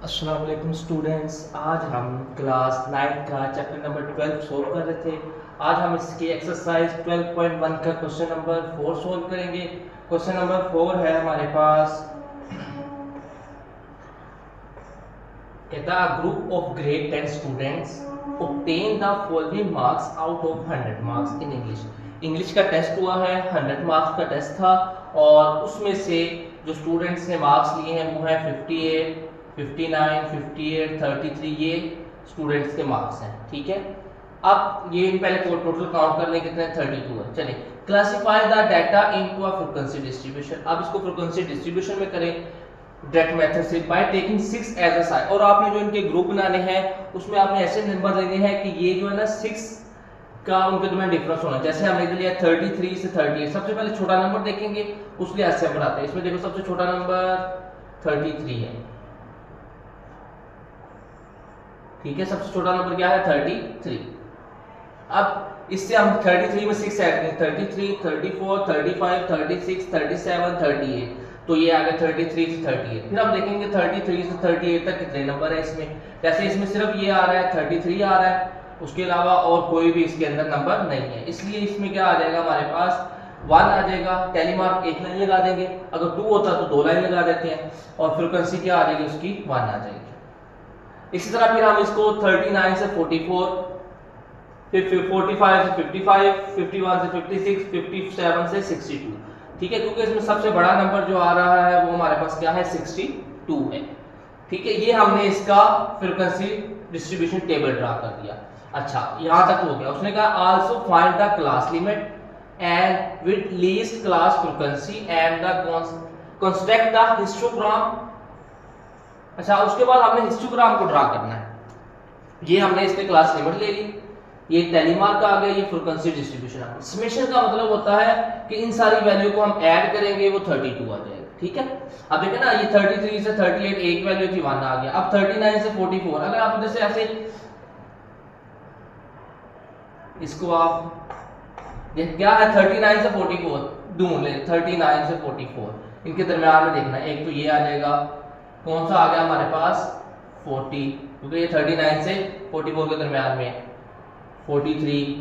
अस्सलाम वालेकुम स्टूडेंट्स। आज हम क्लास 9 का चैप्टर नंबर 12 सोल्व कर रहे थे। आज हम इसकी एक्सरसाइज 12.1 का क्वेश्चन नंबर 4 सोल्व करेंगे। क्वेश्चन नंबर 4 है हमारे पास, कहता group of grade 10 students obtain the following marks out of 100 marks in English। English का टेस्ट हुआ है, 100 मार्क्स का टेस्ट था और उसमें से जो स्टूडेंट्स ने मार्क्स लिए हैं वो है 58, 59, 58, 33। ये स्टूडेंट्स के मार्क्स हैं, ठीक है। अब ये पहले टोटल काउंट कर लें, कितने 32 है। चलिए, classify the data into a frequency distribution. अब इसको फ्रीक्वेंसी डिस्ट्रीब्यूशन में करें डायरेक्ट मेथड से by taking 6 as a side. और आपने जो इनके ग्रुप बनाने हैं उसमें आपने ऐसे नंबर लेने हैं कि ये जो है ना 6 का उनके दरमियान डिफरेंस होना। जैसे हमने इधर लिया 33 से 38, सबसे पहले छोटा नंबर देखेंगे उस लिहाज से हम बनाते हैं। इसमें देखो सबसे छोटा नंबर 33 है, ठीक है। सबसे छोटा नंबर क्या है 33। अब इससे हम 33 में 6 ऐड करें, 33, 34, 35, 36, 37, 38, तो ये आ गया 33 से 38। फिर हम देखेंगे 33 से 38 तक कितने नंबर है इसमें। जैसे इसमें सिर्फ ये आ रहा है 33 आ रहा है, उसके अलावा और कोई भी इसके अंदर नंबर नहीं है, इसलिए इसमें क्या आ जाएगा हमारे पास 1 आ जाएगा। टैली मार्क एक लाइन लगा देंगे, अगर 2 होता तो 2 लाइन लगा देते हैं और फ्रीक्वेंसी क्या आ जाएगी उसकी 1 आ जाएगी। इसी तरह फिर हम इसको 39 से 44, फिर 45 से 55, 51 से 56, 57 से 62, ठीक है। क्योंकि इसमें सबसे बड़ा नंबर जो आ रहा है वो हमारे पास क्या है 62 है, ठीक है। ये हमने इसका फ्रीक्वेंसी डिस्ट्रीब्यूशन टेबल ड्रा कर दिया। अच्छा, यहां तक हो गया। उसने कहा also find the class limit and with least class frequency and the construct the histogram. अच्छा, उसके बाद हमने हिस्टोग्राम को ड्रा करना है। ये हमने इसके क्लास लिमिट ले ली, ये टैली मार्क आ गया, ये फ्रीक्वेंसी डिस्ट्रीब्यूशन आ गया। समेशन का मतलब होता है कि इन सारी वैल्यू को हम ऐड करेंगे वो 32 आ जाएगा, ठीक है। अब देखें ना, ये 33 से 38 एक वैल्यू थी 1 आ गया। अब 39 से 44, अगर आप इधर से ऐसे इसको आप क्या है 39 से 44 ढूंढ ले, 39 से 44 इनके दरमियान में देखना, एक तो ये आ जाएगा, कौन सा आ गया हमारे पास 40, क्योंकि ये 39 से 44 के दरमियान में 43,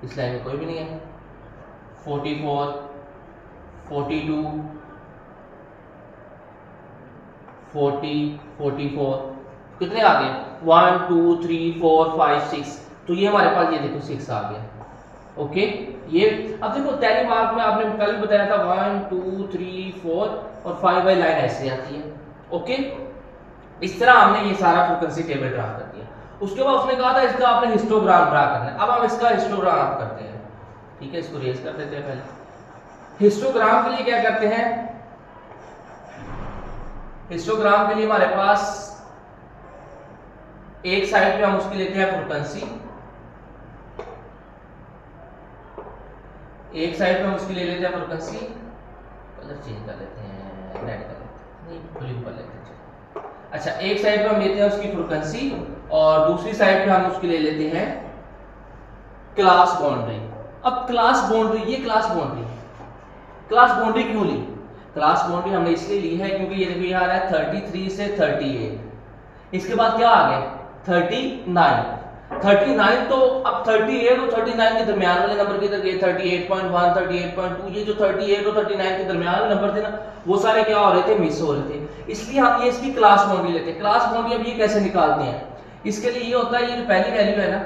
इस लाइन में कोई भी नहीं है, 44, 42, 40, 44, कितने आ गए 1 2 3 4 5 6, तो ये हमारे पास ये देखो 6 आ गया, ओके। ये अब देखो टैली मार्क में आपने कल बताया था 1 2 3 4 और 5 बाई लाइन ऐसे आती है, ओके। इस तरह हमने ये सारा फ्रीक्वेंसी टेबल ड्रा कर दिया। उसके बाद उसने कहा था इसका आपने हिस्टोग्राम ड्रा करना है। अब हम इसका हिस्टोग्राम करते हैं, ठीक है। इसको रेज कर देते हैं। पहले हिस्टोग्राम के लिए क्या करते हैं, हिस्टोग्राम के लिए हमारे पास एक साइड पे हम उसकी लेते हैं फ्रीक्वेंसी, एक साइड पे हम उसकी ले लेते हैं फ्रीक्वेंसी, कलर चेंज कर लेते हैं, रेड कर लेते हैं, नहीं ब्लू कर लेते हैं। अच्छा, एक साइड पे हम लेते हैं उसकी फ्रीक्वेंसी और दूसरी साइड पे हम उसकी ले लेते हैं क्लास बाउंड्री। अब क्लास बाउंड्री, ये क्लास बाउंड्री, क्लास बाउंड्री क्यों ली? क्लास बाउंड्री हमने इसलिए ली है क्योंकि ये देखो ये आ रहा है 33 से 38, इसके बाद क्या आ गया 39, 39, तो अब 38 और 39 के दरमियान वाले नंबर किधर गए 38.1, 38.2, ये जो 38 और 39 के दरमियान वाले नंबर थे ना वो सारे क्या हो रहे थे, मिस हो रहे थे, इसलिए हम ये इसकी क्लास बाउंड्री लेते हैं। क्लास बाउंड्री अब ये कैसे निकालते हैं, इसके लिए ये होता है, ये जो पहली वैल्यू है ना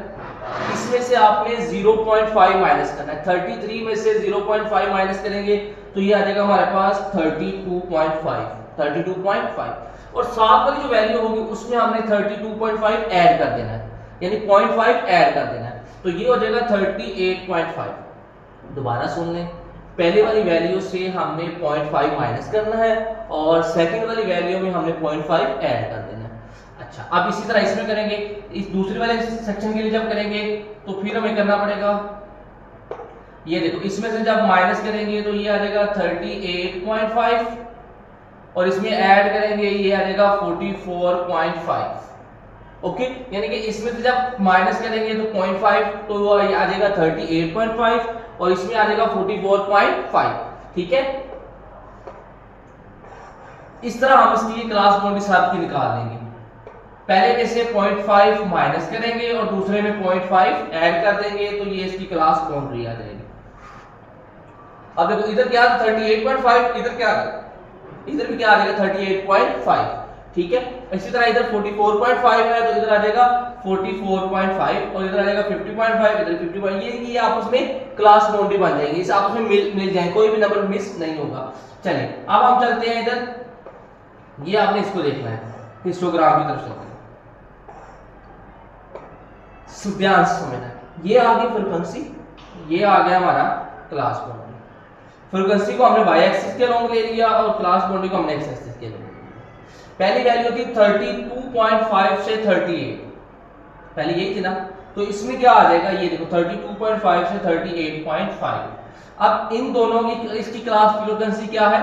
इसमें से आपने 0.5 माइनस करना है। 33 में से 0.5 माइनस करेंगे तो ये आ जाएगा हमारे पास 32.5, 32.5 और साथ वाली जो वैल्यू होगी उसमें हमने 32.5 ऐड कर देना है, यानी 0.5 ऐड कर देना है, तो ये हो जाएगा 38.5। दोबारा सुन लें, पहले वाली वैल्यू से हमने 0.5 माइनस करना है और सेकंड वाली वैल्यू में हमने 0.5 ऐड कर देना है। अच्छा, अब इसी तरह इसमें करेंगे, इस दूसरे वाले सेक्शन के लिए जब करेंगे तो फिर हमें करना पड़ेगा, ये देखो इसमें से जब माइनस करेंगे तो ये आ जाएगा 38.5 और इसमें ऐड करेंगे ये आ जाएगा 44.5, ओके। यानी कि इसमें से जब माइनस करेंगे तो 0.5 तो वो आ जाएगा 38.5 और इसमें आ जाएगा 44.5, ठीक है। इस तरह हम इसकी क्लास बाउंड्री साहब की निकाल लेंगे। पहले में से 0.5 माइनस करेंगे और दूसरे में 0.5 ऐड कर देंगे तो ये इसकी क्लास बाउंड्री आ जाएगी। अब देखो इधर क्या 38.5, इधर क्या, इधर भी क्या आ जाएगा 38.5, ठीक है। इसी तरह इधर 44.5 है तो इधर आ जाएगा 44.5 और इधर आ जाएगा 50.5, इधर 50. ये आपस में क्लास बाउंड्री बन जाएगी, इस आपस में मिल जाएंगे, कोई भी नंबर मिस नहीं होगा। चलिए अब हम चलते हैं इधर, ये आपने इसको देखना है हिस्टोग्राम की तरफ चलते हैं, ध्यान से समझना। ये आ गई फ्रीक्वेंसी, ये आ गया हमारा क्लास बाउंड्री। फ्रीक्वेंसी को हमने y एक्सिस के अलोंग ले लिया और क्लास बाउंड्री को हमने x एक्सिस के अलोंग ले लिया। पहली वैल्यू थी 32.5 से 38, पहले यही थी ना, तो इसमें क्या आ जाएगा, ये देखो 32.5 से 38.5। अब इन दोनों की इसकी क्लास फ्रीक्वेंसी क्या है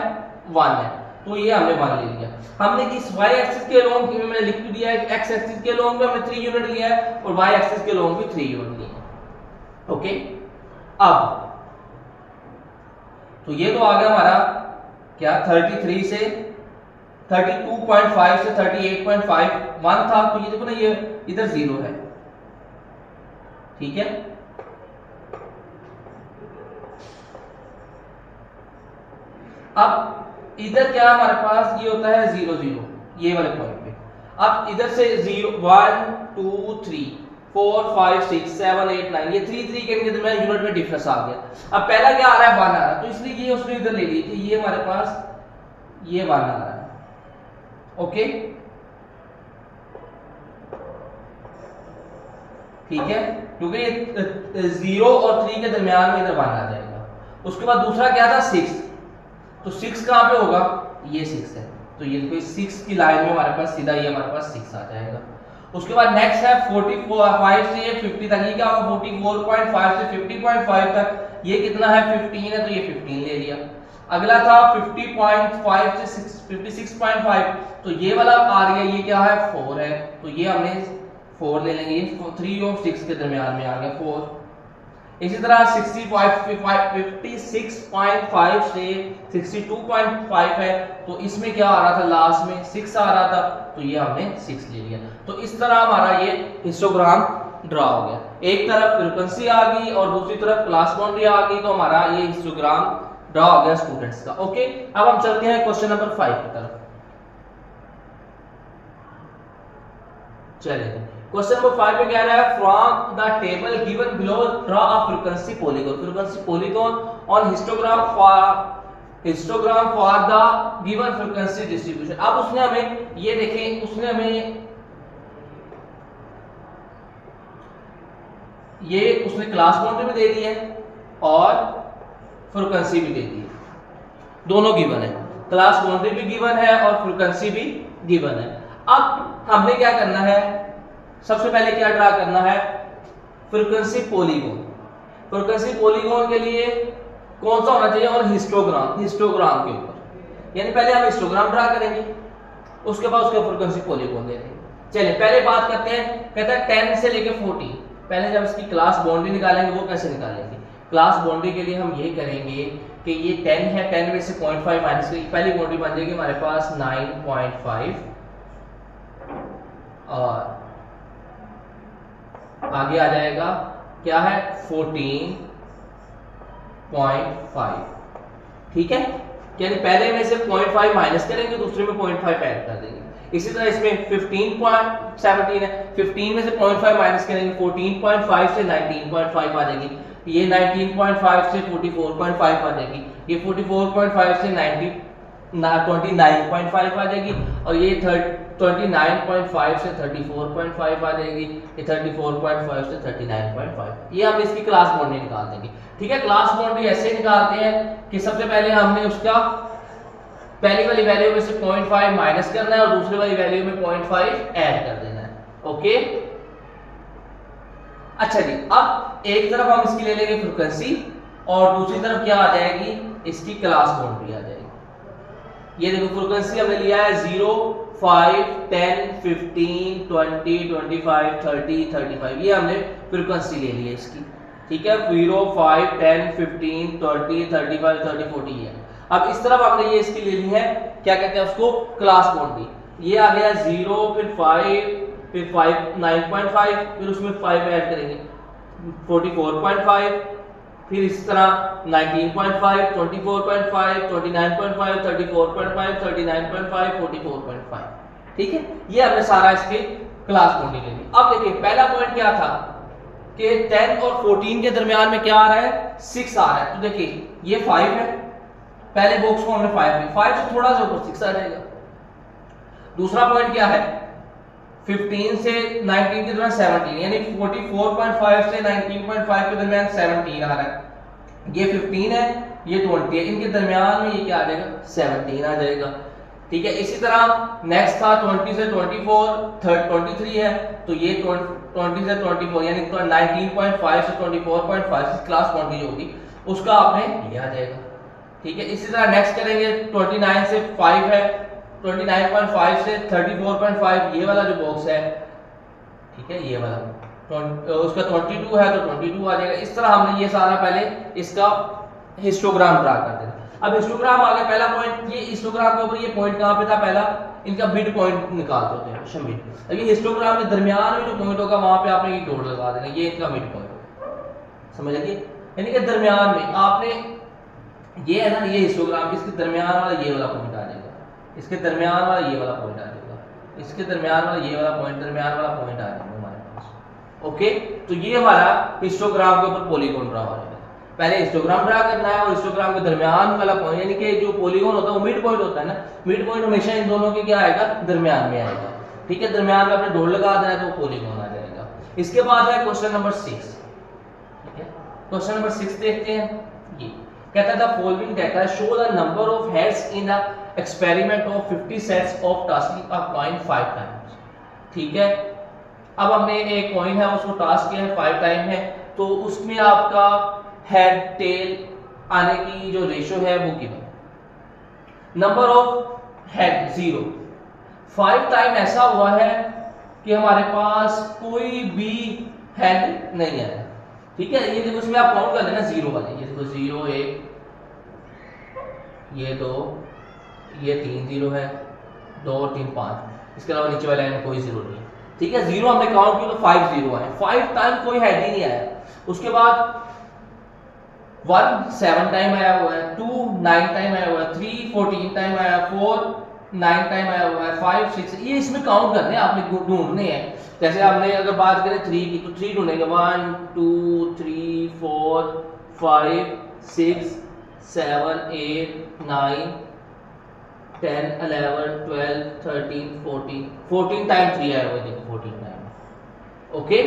1 है, तो ये हमने 1 ले लिया। हमने इस y एक्सिस के अलोंग में मैंने लिख दिया है, x एक्सिस के अलोंग में हमने 3 यूनिट लिया है और y एक्सिस के अलोंग भी 3 यूनिट लिया है। ओके, अब तो ये तो आ गया हमारा क्या 33 से 32.5 से 38.5 1 था, तो ये देखो ना ये इधर 0 है, ठीक है। अब इधर क्या हमारे पास ये होता है 0 0 ये वाले पॉइंट पे। अब इधर से 0 1 2 3 4 5 6 7 8 9 ये 3 3 के दरमियान यूनिट में डिफरेंस आ गया। अब पहला क्या आ रहा है 1 आ रहा है, तो इसलिए ये उसने इधर ले ली कि ये हमारे पास ये 1 आ रहा है। ओके, ठीक है, क्योंकि ये 0 और 3 के दरमियान में इधर 1 आ जाएगा। उसके बाद दूसरा क्या था 6, तो 6 कहां पे होगा, ये 6 है, तो ये देखो 6 की लाइन में हमारे पास सीधा ये हमारे पास 6 आ जाएगा। उसके बाद नेक्स्ट है 45 से 50 तक, ये क्या होगा 44.5 से 50.5 तक, ये कितना है 15 है, तो ये 15 ले लिया। अगला था 50.5 से 56.5, तो ये वाला आ रहा है, ये क्या है 4 है, तो ये हमने 4 ले लेंगे, 3 और 6 के दरमियान में आ गया 4। इसी तरह 56.5 से 62.5 है, तो इसमें क्या आ रहा था लास्ट में 6 आ रहा था, तो ये हमने 6 ले लिया। तो इस तरह हमारा ये हिस्टोग्राम ड्रा हो गया, एक तरफ फ्रीक्वेंसी आ गई और दूसरी तरफ क्लास बाउंड्री आ गई, तो हमारा ये हिस्टोग्राम ड्रा हो गया स्टूडेंट्स का। ओके, अब हम चलते हैं क्वेश्चन नंबर 5 की तरफ। चलिए क्वेश्चन नंबर 5 में कह रहा है from the table given below draw a frequency polygon on histogram for the given frequency distribution. अब उसने हमें ये देखें, उसने हमें ये उसने क्लास बाउंड्री भी दे दी है और फ्रीक्वेंसी भी दे दी है, दोनों गिवन है, क्लास बाउंड्री भी गिवन है और फ्रीक्वेंसी भी गिवन है। अब हमने क्या करना है, सबसे पहले क्या ड्रा करना है फ्रीक्वेंसी पॉलीगॉन। फ्रीक्वेंसी पॉलीगॉन के लिए कौन सा होना चाहिए, और हिस्टोग्राम के ऊपर, यानी पहले हम हिस्टोग्राम ड्रा करेंगे, उसके बाद उसके फ्रीक्वेंसी पॉलीगॉन दे देंगे। चलिए पहले बात करते हैं, कहता है 10 से लेके 40। पहले जब इसकी क्लास बाउंड्री निकालेंगे वो कैसे निकालेंगे, क्लास बाउंड्री के लिए हम ये करेंगे कि ये 10 है, 10 में से 0.5 माइनस करेंगे, पहली बाउंड्री बन जाएगी हमारे पास 9.5 और आगे आ जाएगा क्या है 14.5, ठीक है, यानी पहले में से 0.5 माइनस करेंगे, दूसरे में 0.5 ऐड कर देंगे। इसी तरह इसमें 15.17 है, 15 में से 0.5 माइनस करेंगे, 14.5 से 19.5 आ जाएगी, ये 19.5 से 44.5 आ जाएगी, ये 44.5 से 29.5 आ जाएगी, और ये 29.5 से 34.5 आ जाएगी, ये 34.5 से 39.5। ये हम इसकी क्लास बाउंड्री निकाल देंगे, ठीक है। क्लास बाउंड्री ऐसे निकालते हैं कि सबसे पहले हमने उसका पहली वाली वैल्यू में से 0.5 माइनस करना है और दूसरी वाली वैल्यू में 0.5 ऐड कर देना है। ओके, अच्छा जी, अब एक तरफ हम इसकी ले लेंगे फ्रीक्वेंसी और दूसरी तरफ क्या आ जाएगी, इसकी क्लास बाउंड्री आ जाएगी। ये देखो फ्रीक्वेंसी हमने लिया है 0 5 10 15 20 25 30 35, ये हमने फ्रीक्वेंसी ले ली है इसकी, ठीक है। 0 5 10 15 20 35 30 40 है। अब इस तरफ हमने ये इसकी ले ली है, क्या कहते हैं उसको, क्लास बाउंड्री। ये आ गया 0, फिर 5, फिर 5 9.5, फिर उसमें 5 ऐड करेंगे 44.5, फिर इस तरह 19.5, 24.5, 29.5, 34.5, 39.5, 44.5। ठीक है, ये हमने सारा इसके क्लास बाउंड्री ले ली। अब देखिए पहला पॉइंट क्या था कि 10 और 14 के दरमियान में क्या आ रहा है, 6 आ रहा है। तो देखिए ये 5 है, पहले बॉक्स को हमने 5 लिया, 5 से थोड़ा सा ऊपर 6 आ जाएगा। दूसरा पॉइंट क्या है, 15 से 19 के दरमियान 17, यानी 44.5 से 19.5 के दरमियान 17 आ रहा है। ये 15 है, ये 20 है, इनके दरमियान में ये क्या आ जाएगा, 17 आ जाएगा। ठीक है, इसी तरह नेक्स्ट था 20 से 24, 23 है, तो ये 20 से 24 यानी 19.5 से 24.5 क्लास बाउंड्री जो होगी उसका आपने ये आ जाएगा। ठीक है, इसी तरह नेक्स्ट करेंगे 29 से 5 है, 29.5 से 34.5 ये वाला जो बॉक्स है, ठीक है, ये वाला उसका 22 है तो 22 आ जाएगा। इस तरह हमने ये सारा पहले इसका हिस्टोग्राम ड्रा कर देना। अब हिस्टोग्राम आ गया पहला पॉइंट, ये हिस्टोग्राम के ऊपर ये पॉइंट कहां पे था, पहला इनका मिड पॉइंट निकाल देते हैं हमेशा मिड। अब ये हिस्टोग्राम के दरमियान में जो पॉइंट होगा वहां पे आपने ये डॉट लगा देना, ये इनका मिड पॉइंट, समझ लगी, यानी कि दरमियान में आपने ये है ना, ये हिस्टोग्राम, इसके दरमियान वाला ये वाला पॉइंट आ जाएगा, इसके दरमियान वाला ये वाला पॉइंट आ जाएगा, इसके दरमियान वाला ये वाला पॉइंट, दरमियान वाला पॉइंट आ जाएगा हमारे पास। ओके, तो ये हमारा हिस्टोग्राम के ऊपर पॉलीगॉन ड्रा हो जाएगा। पहले हिस्टोग्राम ड्रा करना है और हिस्टोग्राम के दरमियान वाला पॉइंट, यानी कि जो पॉलीगॉन होता है वो मिड पॉइंट होता है ना, मिड पॉइंट हमेशा इन दोनों के क्या आएगा, दरमियान में आएगा। ठीक है, दरमियान में आपने डॉट लगा देना है तो पॉलीगॉन आ जाएगा। इसके बाद है क्वेश्चन नंबर 6। ठीक है, क्वेश्चन नंबर 6 देखते हैं। ये कहता था following data show the number of heads in the experiment of 50 sets of tasking a coin 5 times. ठीक है, अब हमने एक कॉइन है उसको टास्क किया है 5 टाइम है, तो उसमें आपका हेड टेल आने की जो रेशो है वो given. Number of head 0, 5 time ऐसा हुआ है कि हमारे पास कोई भी हेड नहीं आया। ठीक है, ये देखो इसमें आप काउंट कर लेना 0 वाले, ये देखो 0 1, ये 2, ये 3 0 है, 2 और 3 5, इसके अलावा नीचे वाले में कोई 0 नहीं है। ठीक है, 0 हमने काउंट किया तो 5 0 आए, 5 टाइम कोई हेड ही नहीं आया। उसके बाद 1 7 टाइम आया हुआ है, 2 9 टाइम आया हुआ है, 3 14 टाइम आया, 4 9 टाइम आया हुआ है, 5 6, ये इसमें काउंट करने हैं, आपने ढूंढने हैं। जैसे आपने अगर बात करें 3 की तो 3 ढूंढेंगे, 1 2 3 4 5 6 7 8 9 10 11 12 13 14 टाइम 3 आया हुआ है, देखो 14 टाइम। ओके,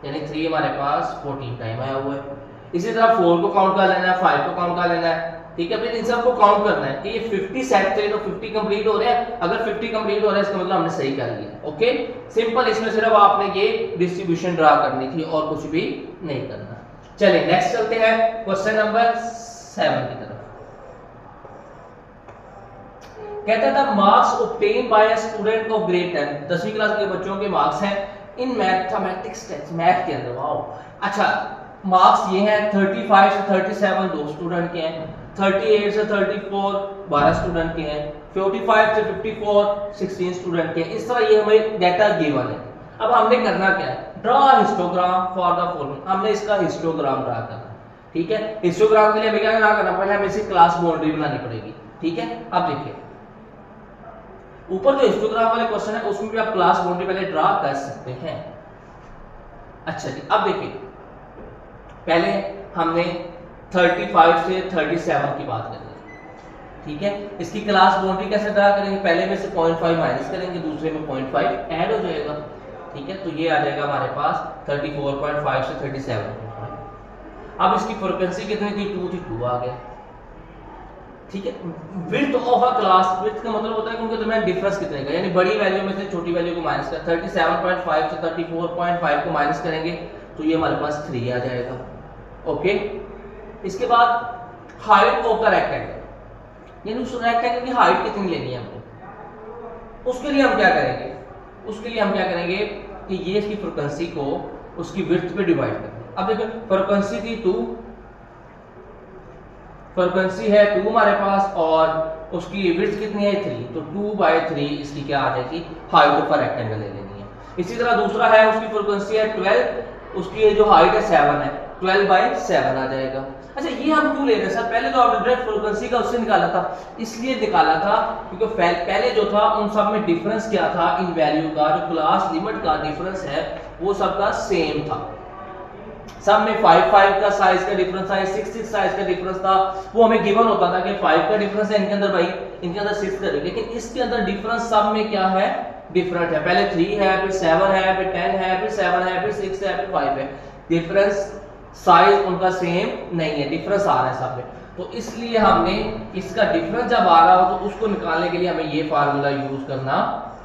यानी 3 हमारे पास 14 टाइम आया हुआ है। इसी तरह 4 को काउंट कर लेना है, 5 को काउंट कर लेना है। ठीक है, फिर इन सब को काउंट करना है कि ये 50 सेट थे तो 50 कंप्लीट हो रहे हैं, अगर 50 कंप्लीट हो रहा है इसका मतलब हमने सही कर लिया। ओके, सिंपल, इसमें सिर्फ आपने ये डिस्ट्रीब्यूशन ड्रा करनी थी और कुछ भी नहीं करना। चलिए नेक्स्ट चलते हैं क्वेश्चन नंबर 7 की तरफ। कहता था marks obtain bye a student of grade 10, 10वीं क्लास के बच्चों के मार्क्स हैं इन मैथमेटिक्स टेस्ट, मैथ के अंदर। वाओ, अच्छा मार्क्स ये हैं 35 से 37 2 स्टूडेंट के हैं, 38 से 34 12 स्टूडेंट के हैं, 45 से 54 16 स्टूडेंट के हैं। इस तरह ये हमें डाटा गिवन है। अब हमने करना क्या है, draw histogram for the following, हमने इसका हिस्टोग्राम ड्रा करना। ठीक है, हिस्टोग्राम के लिए हमें क्या ड्रा करना, पहले हमें इसकी क्लास बाउंड्री बनानी पड़ेगी। ठीक है, अब देखिए ऊपर जो हिस्टोग्राम वाले क्वेश्चन है उसमें भी आप क्लास बाउंड्री पहले ड्रा कर सकते हैं। अच्छा जी, अब देखिए पहले हमने 35 से 37 की बात करेंगे। ठीक है, इसकी क्लास बाउंड्री कैसे ड्रा करेंगे, पहले में से 0.5 माइनस करेंगे, दूसरे में 0.5 ऐड हो जाएगा। ठीक है, तो ये आ जाएगा हमारे पास 34.5 से 37। अब इसकी फ्रीक्वेंसी कितनी थी, 2 थी, 2 आ गया। ठीक है, width of a class, width का मतलब होता है कि उनके दरमियान डिफरेंस कितने का, यानी बड़ी वैल्यू में से छोटी वैल्यू को माइनस कर, 37.5 से 34.5 को माइनस करेंगे तो ये हमारे पास 3 आ जाएगा। ओके, इसके बाद हाइट ऑफ द रेक्टेंगल, यानी उस रेक्टेंगल की हाइट कितनी लेनी है हमको, उसके लिए हम क्या करेंगे, उसके लिए हम क्या करेंगे कि ये इसकी फ्रीक्वेंसी को उसकी विड्थ पे डिवाइड करेंगे। अब देखो फ्रीक्वेंसी थी 2, फ्रीक्वेंसी है 2 हमारे पास और उसकी विड्थ कितनी है 3, तो 2/3 इसकी क्या आ जाएगी, हाइट ऑफ रेक्टेंगल ले लेनी है। इसी तरह दूसरा है उसकी फ्रीक्वेंसी है 12, उसकी जो हाइट है 7 है, 12/7 आ जाएगा। अच्छा ये हम क्यों ले रहे हैं सर, पहले तो आपने डायरेक्ट फ्रीक्वेंसी का उससे निकाला था, इसलिए निकाला था क्योंकि पहले जो था उन सब में डिफरेंस क्या था, इन वैल्यू का जो क्लास लिमिट का डिफरेंस है वो सबका सेम था। सब में 5 का साइज का डिफरेंस था, 6 साइज का डिफरेंस था, वो हमें गिवन होता था कि 5 का डिफरेंस है इनके अंदर भाई, इनके अंदर 6 का, लेकिन इसके अंदर डिफरेंस सब में क्या है, डिफरेंट है। पहले 3 है, फिर 7 है, फिर 10 है, फिर 7 है, फिर 6 है, फिर 5 है। डिफरेंस साइज उनका सेम नहीं है, डिफरेंस आ रहा है सब में। तो इसलिए हमने इसका डिफरेंस जब आ रहा हो तो उसको निकालने के लिए हमें ये फार्मूला यूज करना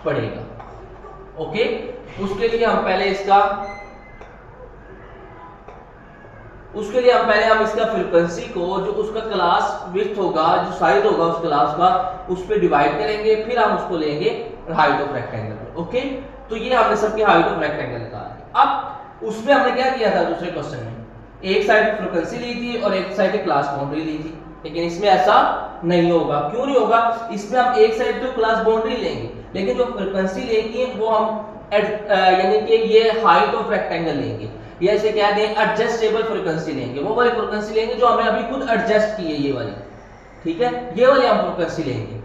पड़ेगा। ओके, उसके लिए हम पहले इसका फ्रीक्वेंसी को जो उसका क्लास विड्थ होगा, जो साइज होगा उस क्लास का, उस पे डिवाइड करेंगे, फिर हम उसको लेंगे हाइट ऑफ रेक्टेंगल। ओके, तो ये हमने सबकी हाइट ऑफ रेक्टेंगल निकाली। अब उसमें हमने क्या किया था दूसरे क्वेश्चन में, एक साइड फ्रीक्वेंसी ली थी और एक साइड क्लास बाउंड्री ली थी, लेकिन इसमें ऐसा नहीं होगा। क्यों नहीं होगा, इसमें हम एक साइड तो क्लास बाउंड्री लेंगे, लेकिन जो फ्रीक्वेंसी लेंगे वो हम यानी कि ये हाइट ऑफ रेक्टेंगल लेंगे, या इसे क्या दें, एडजस्टेबल फ्रीक्वेंसी लेंगे। वो वाली फ्रीक्वेंसी लेंगे जो हमने अभी खुद एडजस्ट की है, ये वाली, ठीक है, ये वाली हम फ्रीक्वेंसी लेंगे।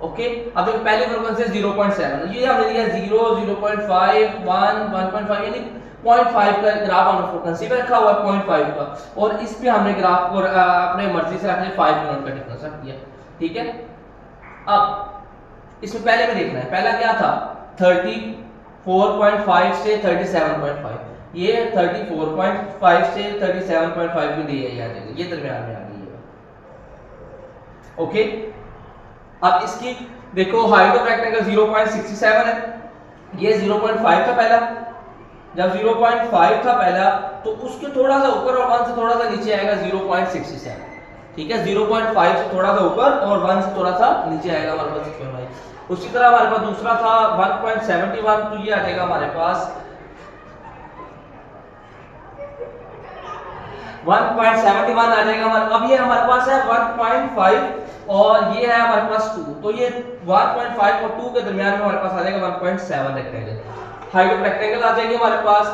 ओके, अब देखो पहली फ्रीक्वेंसी 0.7, ये हमने लिया 0, 0.5, 1, 1.5, यानी 0.5 का ग्राफ हमने फ्रीक्वेंसी पे रखा हुआ है 0.5 का, और इस पे हमने ग्राफ को अपने मर्जी से रखने 5 मिनट का डिफरेंस रख दिया। ठीक है, अब इसमें पहले में देखना है, पहला क्या था 34.5 से 37.5, ये 34.5 से 37.5 में दिया है, ये दरमियान में आ गई है। ओके, अब इसकी देखो हाइट ऑफ रेक्टेंगल 0.67 है, ये 0.5 था पहला, जब 0.5 था पहला तो उसके थोड़ा सा ऊपर और 1 से थोड़ा सा नीचे आएगा 0.67। ठीक है, 0.5 से थोड़ा सा ऊपर और 1 से थोड़ा सा नीचे आएगा हमारे पास 6.5। उसी तरह हमारे पास दूसरा था 1.71, तो ये आ जाएगा हमारे पास 1.71 आ जाएगा हमारे। अब ये हमारे पास है 1.5 और ये है हमारे पास 2, तो ये 1.5 और 2 के दरमियान में हमारे पास आ जाएगा 1.7 रेक्टेंगल, हाइट ऑफ रेक्टेंगल आ जाएगी हमारे पास।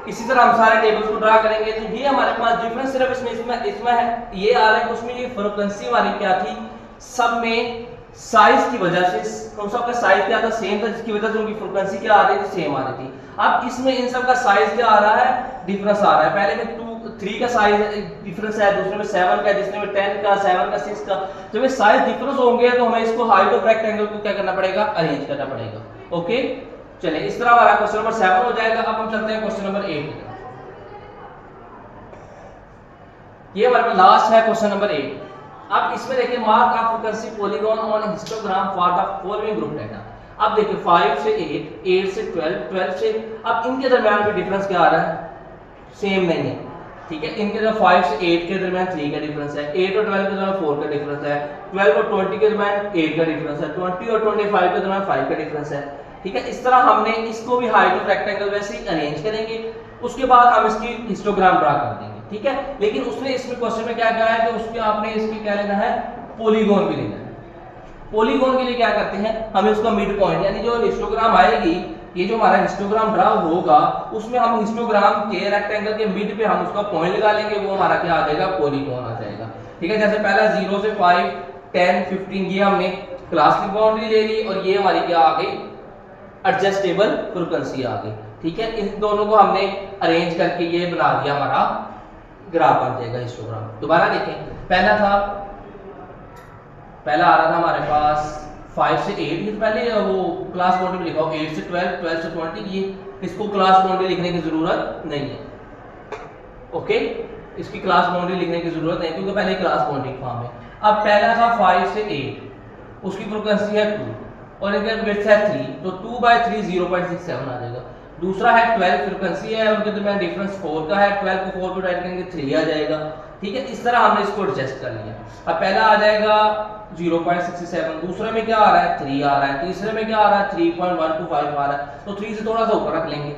इसी तरह हम सारे टेबल्स को ड्रा करेंगे, तो ये हमारे पास डिफरेंस सिर्फ इसमें है, ये आ रहा है, उसमें ये फ्रीक्वेंसी हमारी क्या थी, सब में साइज की वजह से उन सब का साइज क्या था, सेम था, जिसकी वजह से उनकी फ्रीक्वेंसी क्या आ रही थी, सेम आ रही थी। अब इसमें इन सब का साइज क्या आ रहा है, डिफरेंस आ रहा है। पहले में 3 का साइज डिफरेंस है, दूसरे में 7 का, तीसरे में 10 का, 7 का, 6 का। जब ये साइज डिफरेंस होंगे तो हमें इसको हाइट ऑफ रेक्टेंगल को क्या करना पड़ेगा, अरेंज करना पड़ेगा। ओके, चलिए इस तरह हमारा क्वेश्चन नंबर 7 हो जाएगा। अब हम चलते हैं क्वेश्चन नंबर 8 की तरफ। ये हमारा लास्ट है क्वेश्चन नंबर 8। अब इसमें देखिए mark of frequency polygon on histogram for the following group data. अब देखिए 5 से 8, 8 से 12, 12 से, अब इनके दरमियान भी डिफरेंस क्या आ रहा है, सेम नहीं है। ठीक है, इनके जो 5 से 8 के दरमियान 3 का डिफरेंस है, 8 और 12 के दरमियान 4 का डिफरेंस है, 12 और 20 के दरमियान 8 का डिफरेंस है, 20 और 25 के दरमियान 5 का डिफरेंस है। ठीक है, इस तरह हमने इसको भी हाइट ऑफ रेक्टेंगल वैसे ही अरेंज करेंगे, उसके बाद हम इसकी हिस्टोग्राम ड्रा कर देंगे। ठीक है, लेकिन उसने इसमें क्वेश्चन में क्या कहा है कि उसके आपने इसकी क्या लेना है, पॉलीगॉन भी लेना है। पॉलीगॉन के लिए क्या करते हैं, हमें उसका मिड पॉइंट यानी जो हिस्टोग्राम आएगी, ये जो हमारा हिस्टोग्राम ड्रा होगा उसमें हम हिस्टोग्राम के रेक्टेंगल के मिड पे हम उसका पॉइंट लगा लेंगे, वो हमारा क्या आ जाएगा, पॉलीगॉन आ जाएगा। ठीक है, जैसे पहला 0 से 5, 10, 15 ये हमने क्लास की बाउंड्री ले ली और ये हमारी क्या आ गई, एडजस्टेबल फ्रीक्वेंसी आ गई। ठीक है, इन दोनों को हमने अरेंज करके ये बना दिया, हमारा ग्राफ बन जाएगा हिस्टोग्राम। दोबारा देखें, पहला आ रहा था हमारे पास 5 से 8, ये पहले वो क्लास बाउंड्री में लिखा हो, 8 से 12, 12 से 20, ये इसको क्लास बाउंड्री लिखने की जरूरत नहीं है। ओके, इसकी क्लास बाउंड्री लिखने की जरूरत नहीं क्योंकि पहले क्लास बाउंड्री फॉर्म है। अब पहला था 5 से 8, उसकी फ्रीक्वेंसी है 2 और इनका विड्थ है 3, तो 2/3 0.67 आ जाएगा। दूसरा है 12, फ्रीक्वेंसी है, उनके दरमियान डिफरेंस 4 का है, 12 को 4 पे ऐड करेंगे 3 आ जाएगा। ठीक है, इस तरह हमने इसको एडजस्ट कर लिया। अब पहला आ जाएगा 0.67, दूसरे में क्या आ रहा है, 3 आ रहा है, तीसरे में क्या आ रहा है, 3.125 आ रहा है, तो 3 से थोड़ा सा ऊपर रख लेंगे।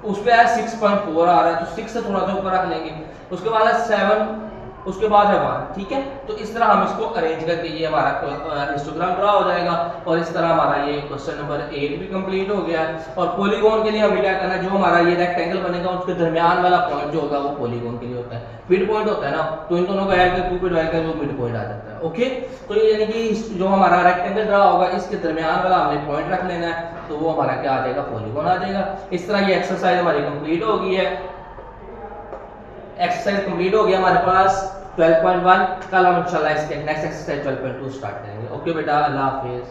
उस पे है 6.4 आ रहा है, तो 6 से थोड़ा सा ऊपर रख लेंगे। उसके बाद है 7 उसके बाद है 1, ठीक है। तो इस तरह हम इसको अरेंज करके ये हमारा हिस्टोग्राम ड्रा हो जाएगा और इस तरह हमारा ये क्वेश्चन नंबर 8 भी कंप्लीट हो गया है। और पॉलीगॉन के लिए हमें क्या करना है, जो हमारा ये रेक्टेंगल बनेगा उसके दरमियान वाला पॉइंट जो होगा वो पॉलीगॉन के लिए होता है, मिड पॉइंट होता है ना, तो इन दोनों का ऐड करके 2 पे डिवाइड करके वो मिड पॉइंट आ जाता है। ओके, तो ये यानी कि जो हमारा रेक्टेंगल ड्रा होगा इसके दरमियान वाला हमने पॉइंट रख लेना है, तो वो हमारा क्या आ जाएगा, पॉलीगॉन आ जाएगा। इस तरह ये एक्सरसाइज हमारी कंप्लीट हो गई है। एक्सरसाइज कंप्लीट हो गया हमारे पास 12.1। कल हम इंशाल्लाह इसके नेक्स्ट एक्सरसाइज 12.2 स्टार्ट करेंगे। ओके बेटा, अल्लाह हाफिज।